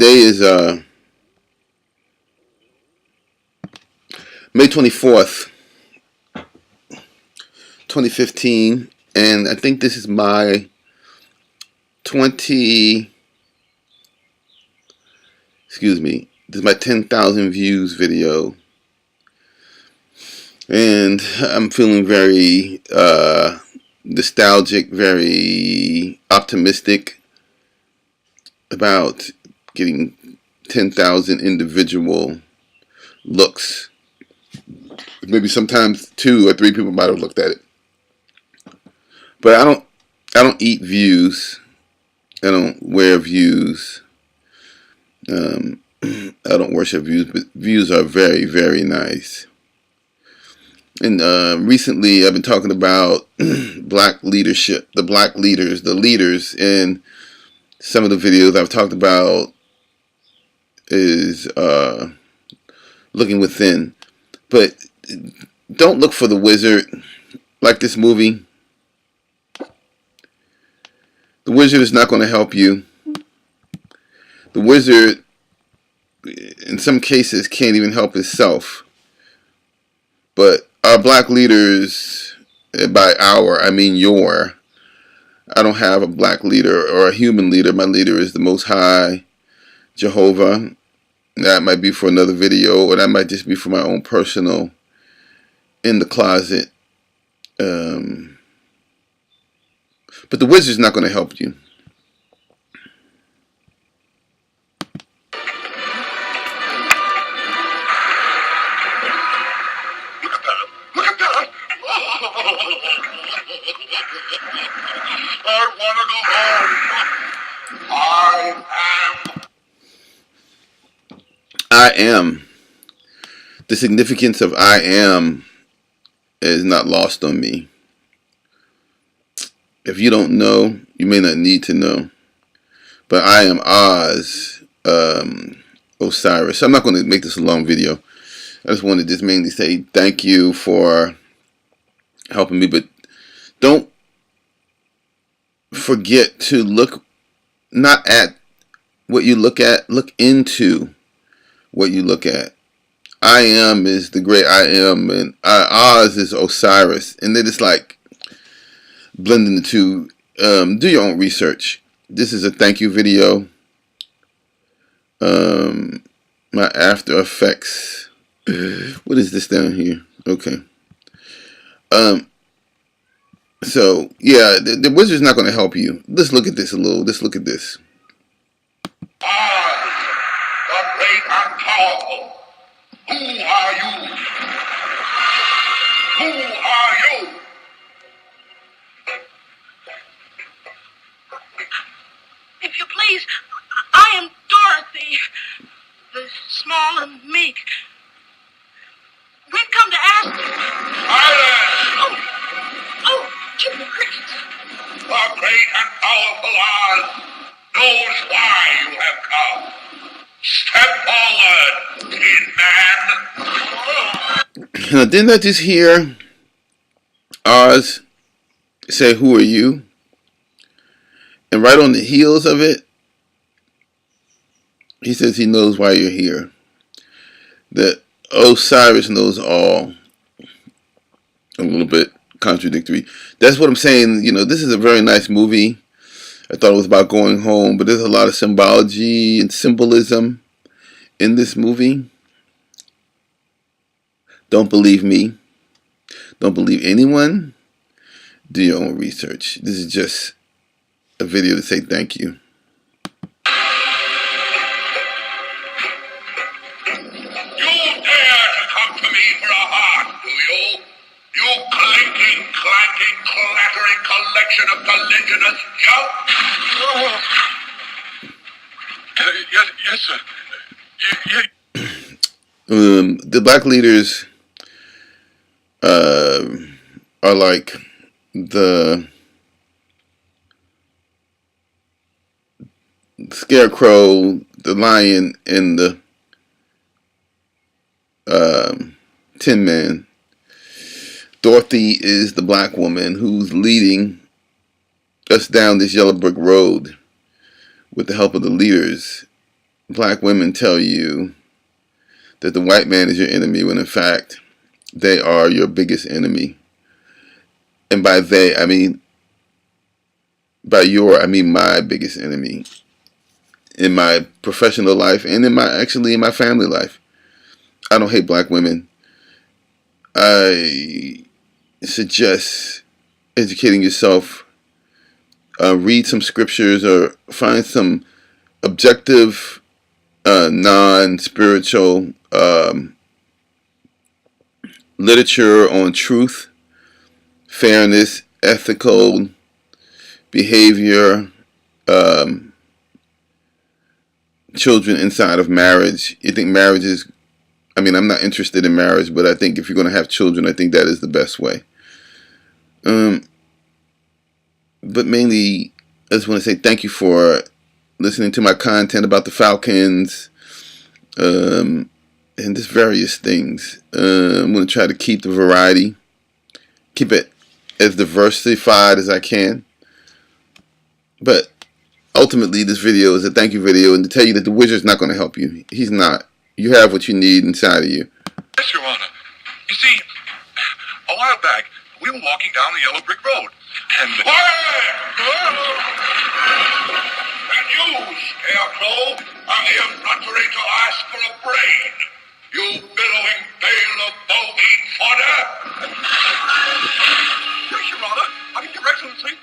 Today is May 24th, 2015, and I think this is my 10,000 views video, and I'm feeling very nostalgic, very optimistic about getting 10,000 individual looks. Maybe sometimes 2 or 3 people might have looked at it, but I don't eat views. I don't wear views. I don't worship views, but views are very, very nice. And recently I've been talking about black leadership, the black leaders, the leaders. In some of the videos I've talked about is looking within. But don't look for the wizard like this movie. The wizard is not going to help you. The wizard, in some cases, can't even help himself. But our black leaders, by our, I mean your. I don't have a black leader or a human leader. My leader is the Most High, Jehovah. That might be for another video, or that might just be for my own personal in the closet. But the wizard's not going to help you. Look at that! I want to go home. I am. The significance of I am is not lost on me. If you don't know, you may not need to know. But I am Oz, Osiris. I'm not going to make this a long video. I just wanted to mainly say thank you for helping me. But don't forget to look not at what you look at, look into what you look at. I am is the great I am, and Oz is Osiris. And then it's like blending the two. Do your own research. This is a thank you video. My After Effects. What is this down here? Okay. So yeah, the wizard's not going to help you. Let's look at this a little. Let's look at this. I, the great and powerful. Who are you? Who are you? If you please, I am Dorothy, the small and meek. We've come to ask you. Silence! Oh, Jimmy Crickets. The great and powerful Oz knows why you have come. Step forward, Tin Man. Now, didn't I just hear Oz say, "Who are you?" And right on the heels of it, he says he knows why you're here. That Osiris knows all. A little bit contradictory. That's what I'm saying. You know, this is a very nice movie. I thought it was about going home, but there's a lot of symbology and symbolism in this movie. Don't believe me. Don't believe anyone. Do your own research. This is just a video to say thank you. You dare to come to me for a heart, do you? You clinking, clanking, clattering collection of collisionous junk? Yes, sir. The black leaders are like the scarecrow, the lion, and the Tin Man. Dorothy is the black woman who's leading us down this yellow brick road with the help of the leaders. black women tell you that the white man is your enemy, when in fact they are your biggest enemy. And by they, I mean I mean my biggest enemy in my professional life and in my family life. I don't hate black women. I suggest educating yourself. Read some scriptures or find some objective, non-spiritual literature on truth, fairness, ethical behavior, children inside of marriage. You think marriage is, I mean, I'm not interested in marriage, but I think if you're going to have children, I think that is the best way. But mainly, I just want to say thank you for listening to my content about the Falcons, and just various things. I'm going to try to keep the variety, keep it as diversified as I can. But ultimately, this video is a thank you video, and to tell you that the wizard's not going to help you. He's not. You have what you need inside of you. Yes, Your Honor. You see, a while back, we were walking down the yellow brick road, and... And you, Scarecrow, are here effrontery to ask for a brain. You billowing bale of bone-eaten fodder. Yes, Your Honor. I mean, Your Excellency.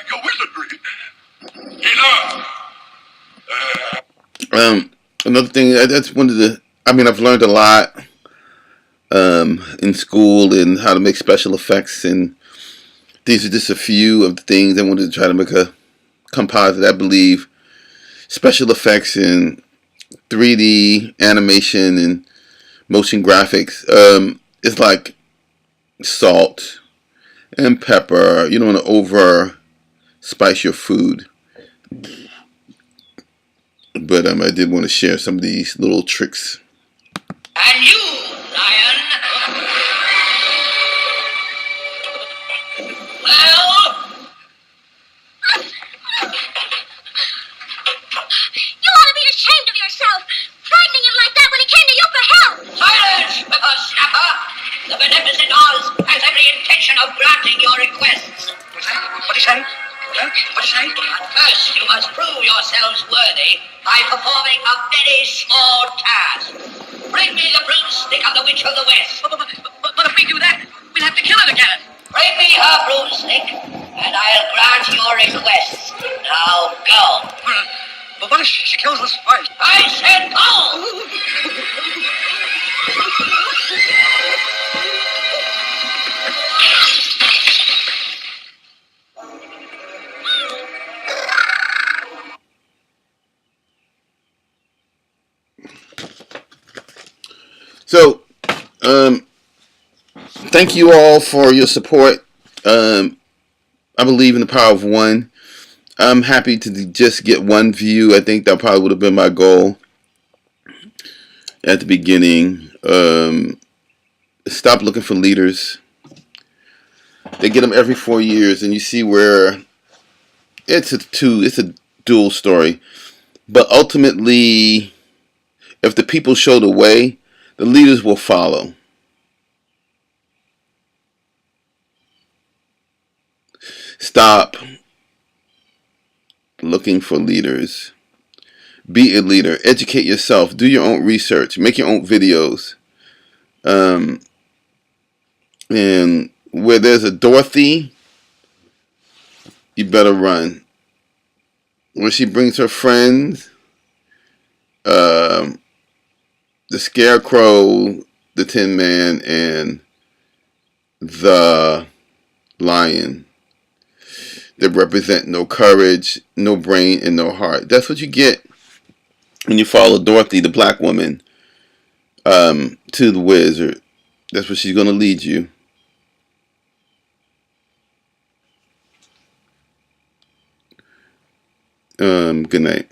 Your wizardry. Enough. Another thing, that's one of the, I mean, I've learned a lot in school and how to make special effects, and these are just a few of the things I wanted to try to make a composite. I believe special effects and 3D animation and motion graphics is like salt and pepper. You don't want to over spice your food. But I did want to share some of these little tricks. And you, Lion. Well? You ought to be ashamed of yourself, frightening him like that when he came to you for help. Silence, whippersnapper! The beneficent Oz has every intention of granting your requests. What'd he say? What'd he say? But first, you must prove yourselves worthy by performing a very small task. Bring me the broomstick of the Witch of the West. But if we do that, we'll have to kill it again. Bring me her broomstick, and I'll grant your requests. Now go. But what if she kills us first? I said go! So, thank you all for your support. I believe in the power of one. I'm happy to just get one view. I think that probably would have been my goal at the beginning. Stop looking for leaders. They get them every 4 years, and you see where it's a dual story. But ultimately, if the people show the way, the leaders will follow. Stop looking for leaders. Be a leader. Educate yourself. Do your own research. Make your own videos. And where there's a Dorothy, you better run. Where she brings her friends, the Scarecrow, the Tin Man, and the Lion, that represent no courage, no brain, and no heart. That's what you get when you follow Dorothy, the black woman, to the wizard. That's where she's going to lead you. Good night.